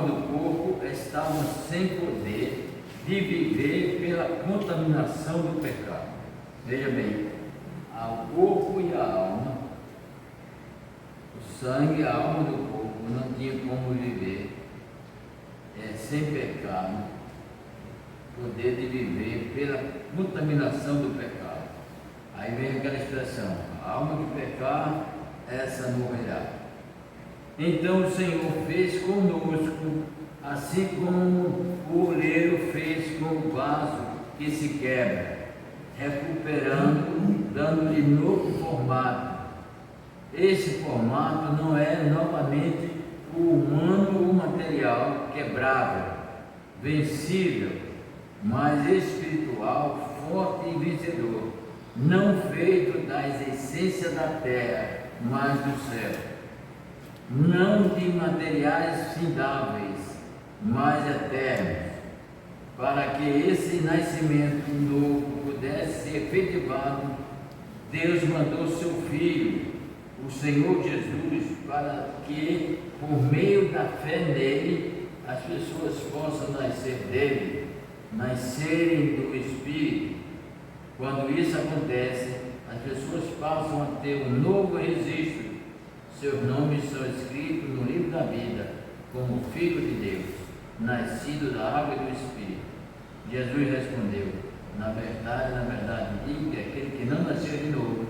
do corpo estavam sem poder de viver pela contaminação do pecado. Veja bem, o corpo e a alma, o sangue e a alma do corpo não tinham como viver sem pecado, poder de viver pela contaminação do pecado. Aí vem aquela expressão: a alma que pecar, essa morrerá. Então o Senhor fez conosco, assim como o oleiro fez com o vaso que se quebra, recuperando, dando-lhe novo formato. Esse formato não é novamente o humano ou material quebrável, vencível, mas espiritual, forte e vencedor, não feito das essências da terra, mas do céu, não de materiais findáveis, mas eternos. para que esse nascimento novo pudesse ser efetivado, Deus mandou seu Filho, o Senhor Jesus, para que, por meio da fé nele, as pessoas possam nascer dele, nascerem do Espírito. Quando isso acontece, as pessoas passam a ter um novo registro. Seus nomes são escritos no livro da vida, como Filho de Deus, nascido da água e do Espírito. Jesus respondeu: na verdade, digo que aquele que não nasceu de novo,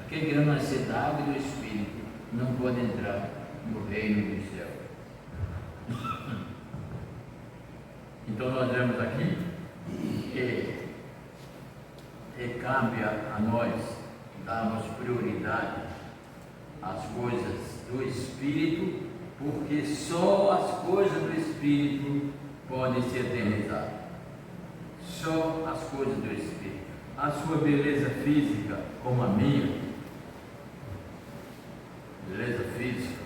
aquele que não nasceu da água e do Espírito, não pode entrar no reino dos céus. Então nós vemos aqui que cabe a nós darmos prioridade às coisas do Espírito, porque só as coisas do Espírito podem ser eternizadas. Só as coisas do Espírito. A sua beleza física, como a minha, beleza física,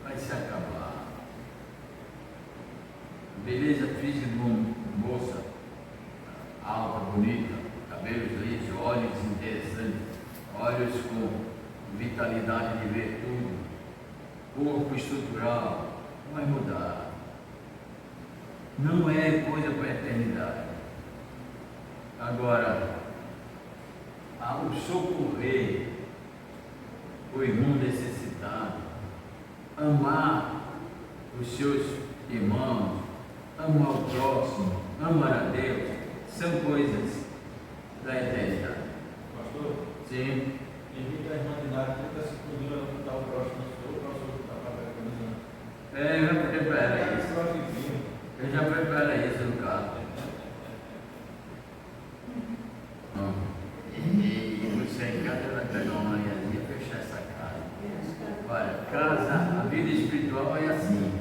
vai se acabar. Beleza física de uma moça alta, bonita, cabelos lisos, olhos interessantes, olhos com vitalidade de ver tudo, corpo estrutural, vai mudar. Não é coisa para a eternidade. Agora, ao socorrer o irmão necessitado, amar os seus irmãos, amar o próximo, amar a Deus, são coisas da eternidade. Pastor? Sim. Evita a irmandade, tenta se procurar ajudar o próximo, o próximo está para a Eu já preparo isso. Eu já preparo isso no caso. E você em casa vai pegar uma manhãzinha e fechar essa casa. Olha, casa, a vida espiritual é assim.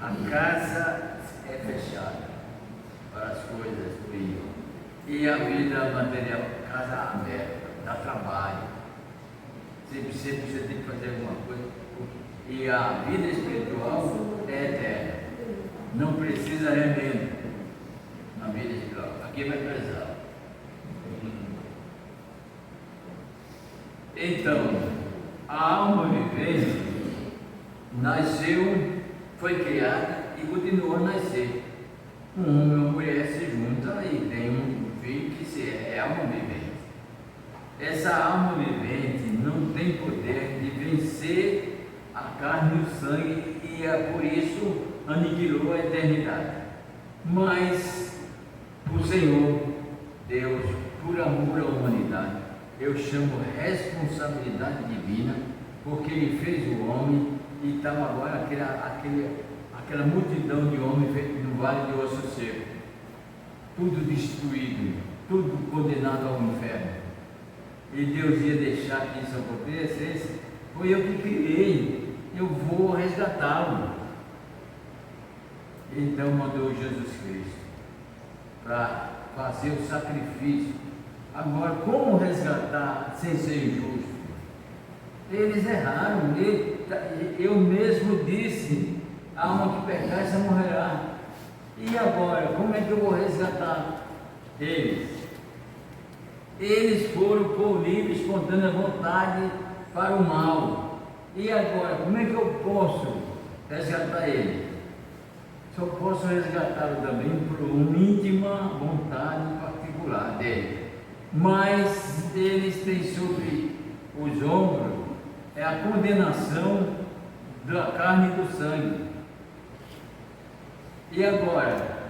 A casa é fechada para as coisas do ímpio. E a vida material, casa aberta, dá trabalho. Você tem que fazer alguma coisa. E a vida espiritual é eterna. Não precisa remendo na vida espiritual. Aqui vai precisar. Então, a alma vivente nasceu, foi criada e continua a nascer. Um homem e uma mulher se juntam e tem um filho que é alma vivente. Essa alma vivente não tem poder de vencer a carne e o sangue e por isso aniquilou a eternidade. Mas o Senhor, Deus, por amor à humanidade, eu chamo responsabilidade divina, porque Ele fez o homem e estava agora aquela multidão de homens no vale de osso seco, tudo destruído, tudo condenado ao inferno. E Deus ia deixar que isso acontecesse. Foi eu que criei, eu vou resgatá-lo. Então mandou Jesus Cristo para fazer o sacrifício. Agora, como resgatar sem ser injusto? Eles erraram. Eu mesmo disse: a alma que pecar, essa morrerá. E agora, como é que eu vou resgatar eles? Eles foram por livre, espontânea vontade para o mal. E agora, como é que eu posso resgatar eles? Só posso resgatá-lo também por uma íntima vontade particular dele. Mas eles têm sobre os ombros a condenação da carne e do sangue. E agora,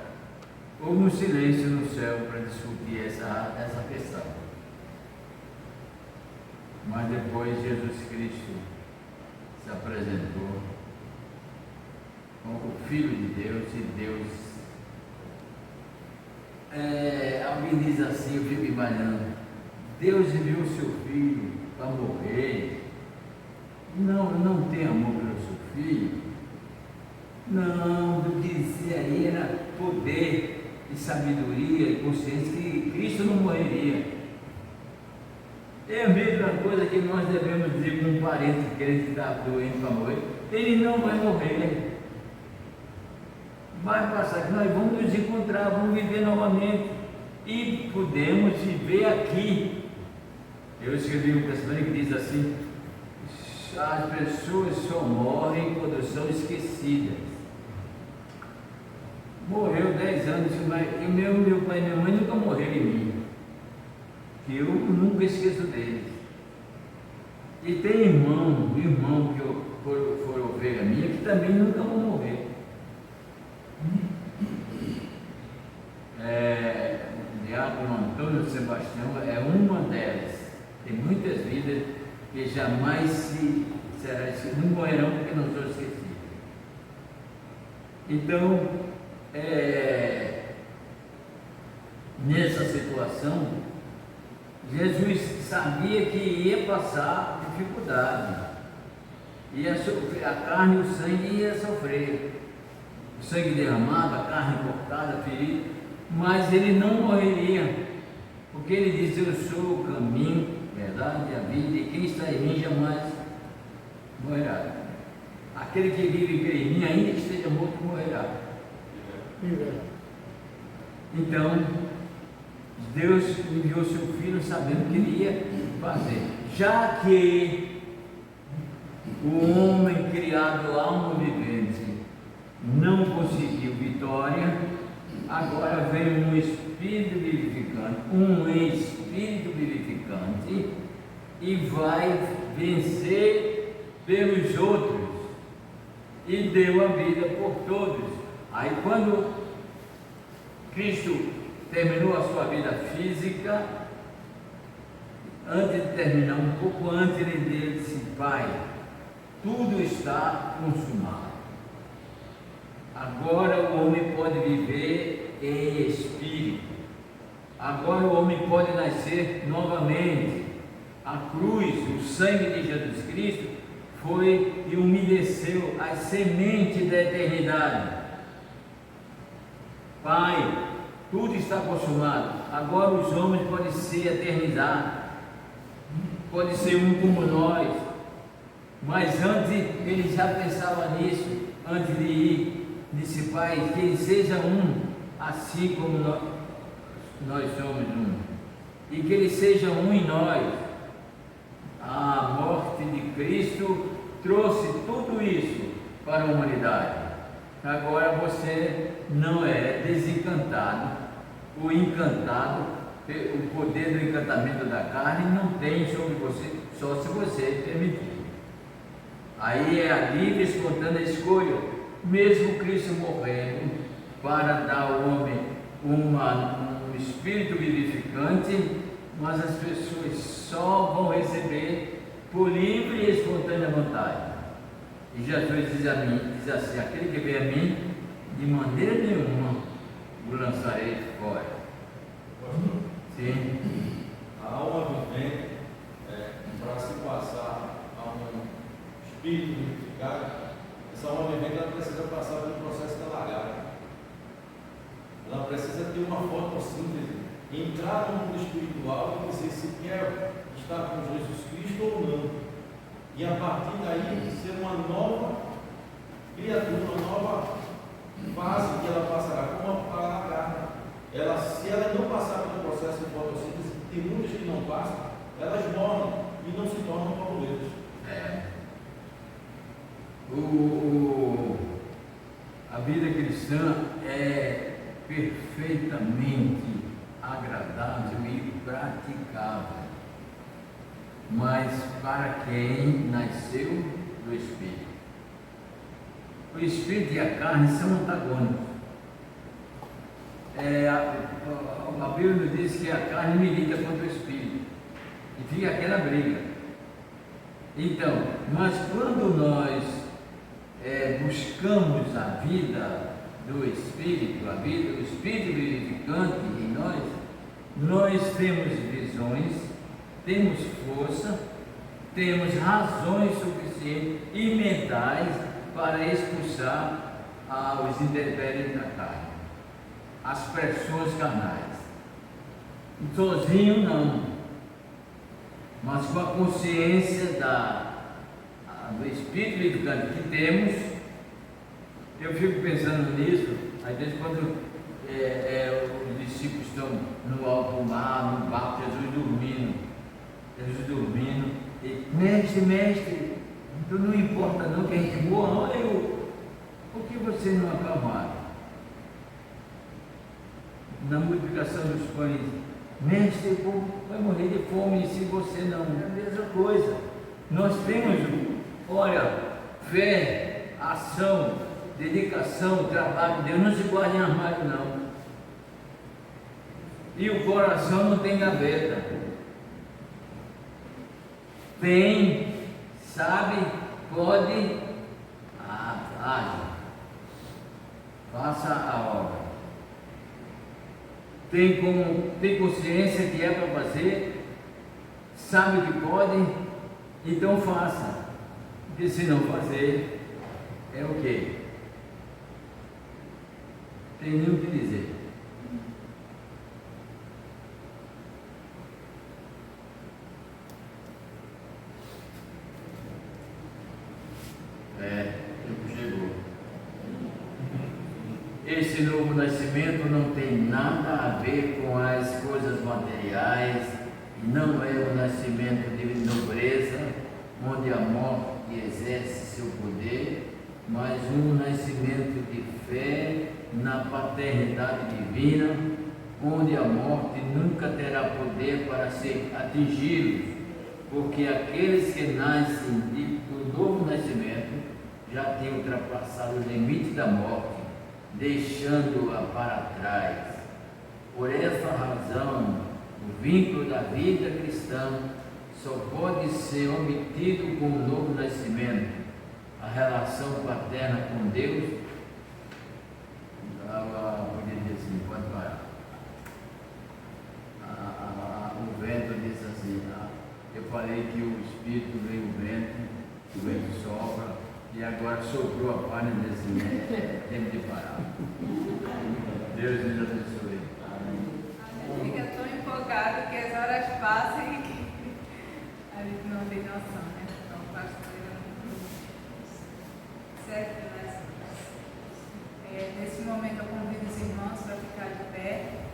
houve um silêncio no céu para discutir essa questão. Mas depois Jesus Cristo se apresentou como o Filho de Deus, e Deus, alguém diz assim, eu fico imaginando, Deus enviou o seu Filho para morrer, não tem amor pelo seu Filho? Não, do que dizia aí era poder e sabedoria e consciência que Cristo não morreria. É a mesma coisa que nós devemos dizer com um parente crente que está doente para morrer, ele não vai morrer. vai passar, nós vamos nos encontrar, vamos viver novamente e podemos viver aqui. Eu escrevi um pensamento que diz assim: as pessoas só morrem quando são esquecidas. Morreu 10 anos, mas meu pai e minha mãe nunca morreram em mim, que eu nunca esqueço deles. E tem irmão que foi ovelha minha, que também nunca vão morrer. O diácono Antônio Sebastião é uma delas. Tem muitas vidas que jamais será esquecidas, não morrerão porque não são esquecidas. Então, nessa situação, Jesus sabia que ia passar dificuldade, ia sofrer, a carne e o sangue ia sofrer, o sangue derramado, a carne cortada, ferida, mas ele não morreria, porque ele diz: eu sou o caminho, a verdade e a vida, e quem está em mim jamais morrerá. Aquele que vive e crê em mim, ainda que esteja morto, morrerá. Então, Deus enviou seu Filho sabendo o que ele ia fazer. Já que o homem criado alma vivente não conseguiu vitória, agora vem um Espírito vivificante, e vai vencer pelos outros, e deu a vida por todos. Aí quando Cristo terminou a sua vida física, antes de terminar, um pouco antes, ele disse: Pai, tudo está consumado. Agora o homem pode viver em espírito. Agora o homem pode nascer novamente. A cruz, o sangue de Jesus Cristo, foi e umedeceu as sementes da eternidade. Pai, tudo está consumado. Agora os homens podem se eternizar, podem ser um como nós. Mas antes ele já pensava nisso, antes de ir, disse: Pai, que ele seja um, assim como nós somos um, e que ele seja um em nós. A morte de Cristo trouxe tudo isso para a humanidade. Agora você não é desencantado, o encantado, o poder do encantamento da carne não tem sobre você, só se você permitir. Aí é a livre e espontânea escolha, mesmo Cristo morrendo, para dar ao homem um espírito vivificante, mas as pessoas só vão receber por livre e espontânea vontade. E Jesus diz assim: aquele que vem a mim, de maneira nenhuma o lançarei fora. Sim. A alma vivente, para se passar a um espírito vivificado, essa alma vivente ela precisa passar pelo processo da lagarta. Ela precisa ter uma fotossíntese, entrar no mundo espiritual e dizer se quer estar com Jesus Cristo ou não. E a partir daí ser uma nova criatura, uma nova fase que ela passará, como a lagarta. Se ela não passar pelo processo de fotossíntese, tem muitas que não passam, elas morrem e não se tornam borboletas. A vida cristã é perfeitamente agradável e praticável, mas para quem nasceu do Espírito. O Espírito e a carne são antagônicos. A Bíblia nos diz que a carne milita contra o Espírito e fica aquela briga. Então, mas quando nós buscamos a vida do Espírito, o Espírito vivificante em nós temos visões, temos força, temos razões suficientes e mentais para expulsar os intempéries da carne, as pressões carnais. Sozinho não, mas com a consciência do Espírito vivificante que temos. Eu fico pensando nisso, Às vezes quando os discípulos estão no alto mar, no barco, Jesus dormindo, e, mestre, então não importa não que a gente morra, por que você não acalmaram? Na multiplicação dos pães, mestre, o povo vai morrer de fome se você não. É a mesma coisa. Nós temos, olha, fé, ação, dedicação, trabalho. Deus não se guarda em armário, não. E o coração não tem gaveta. Tem, sabe, pode, age. Faça a obra. Tem consciência que é para fazer, sabe que pode, então faça. Porque se não fazer, é o quê? Tem nem o que dizer. Tempo chegou. Esse novo nascimento não tem nada a ver com as coisas materiais, não é o nascimento de nobreza, onde a morte exerce seu poder, mas um nascimento de fé na paternidade divina, onde a morte nunca terá poder para se atingi-los, porque aqueles que nascem do novo nascimento já têm ultrapassado o limite da morte, deixando-a para trás. Por essa razão, o vínculo da vida cristã só pode ser obtido com o novo nascimento. A relação paterna com Deus, podia dizer assim, pode parar. O vento disse assim, eu falei que o Espírito veio o vento sopra, e agora soprou a palha desse é tempo de parar. Deus nos abençoe. A gente fica tão empolgado que as horas passam e a gente não tem noção, né? Então, o pastor certo, né? Nesse momento eu convido os irmãos para ficar de pé,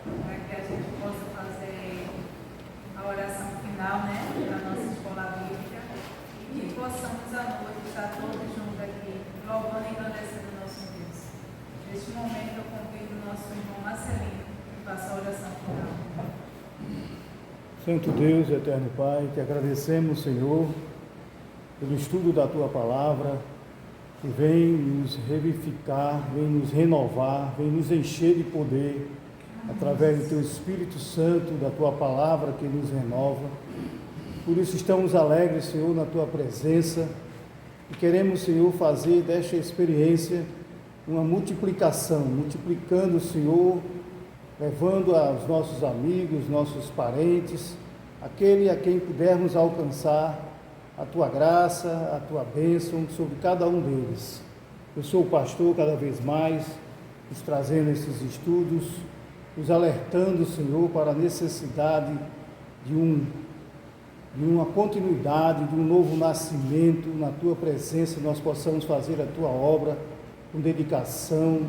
para que a gente possa fazer a oração final, né? Da nossa escola bíblica. E possamos à noite estar todos juntos aqui, louvando e agradecendo ao nosso Deus. Neste momento eu convido o nosso irmão Marcelino que faça a oração final. Santo Deus, eterno Pai, te agradecemos, Senhor, pelo estudo da Tua Palavra, que vem nos revivificar, vem nos renovar, vem nos encher de poder, através do Teu Espírito Santo, da Tua Palavra que nos renova. Por isso estamos alegres, Senhor, na Tua presença e queremos, Senhor, fazer desta experiência uma multiplicação, multiplicando, Senhor, levando aos nossos amigos, nossos parentes, aquele a quem pudermos alcançar a Tua graça, a Tua bênção sobre cada um deles. Eu sou o pastor cada vez mais, nos trazendo esses estudos, nos alertando, Senhor, para a necessidade de uma continuidade, de um novo nascimento na Tua presença, nós possamos fazer a Tua obra com dedicação,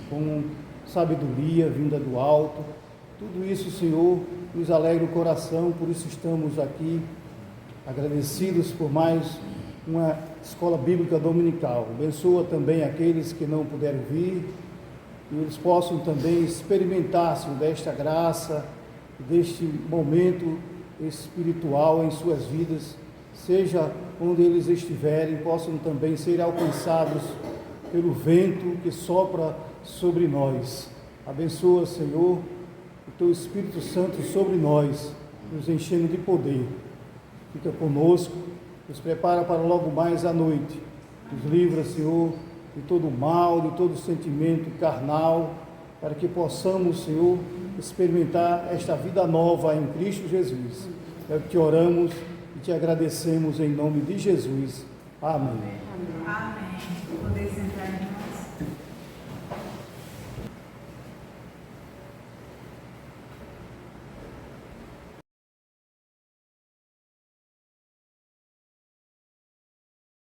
com sabedoria vinda do alto. Tudo isso, Senhor, nos alegra o coração, por isso estamos aqui agradecidos por mais uma escola bíblica dominical. Abençoa também aqueles que não puderam vir e eles possam também experimentar, Senhor, desta graça, deste momento espiritual em suas vidas, seja onde eles estiverem, possam também ser alcançados pelo vento que sopra sobre nós. Abençoa, Senhor, o Teu Espírito Santo sobre nós, nos enchendo de poder. Fica conosco, nos prepara para logo mais à noite. Nos livra, Senhor, de todo mal, de todo sentimento carnal, para que possamos, Senhor, experimentar esta vida nova em Cristo Jesus. É o que oramos e te agradecemos em nome de Jesus. Amém. Amém.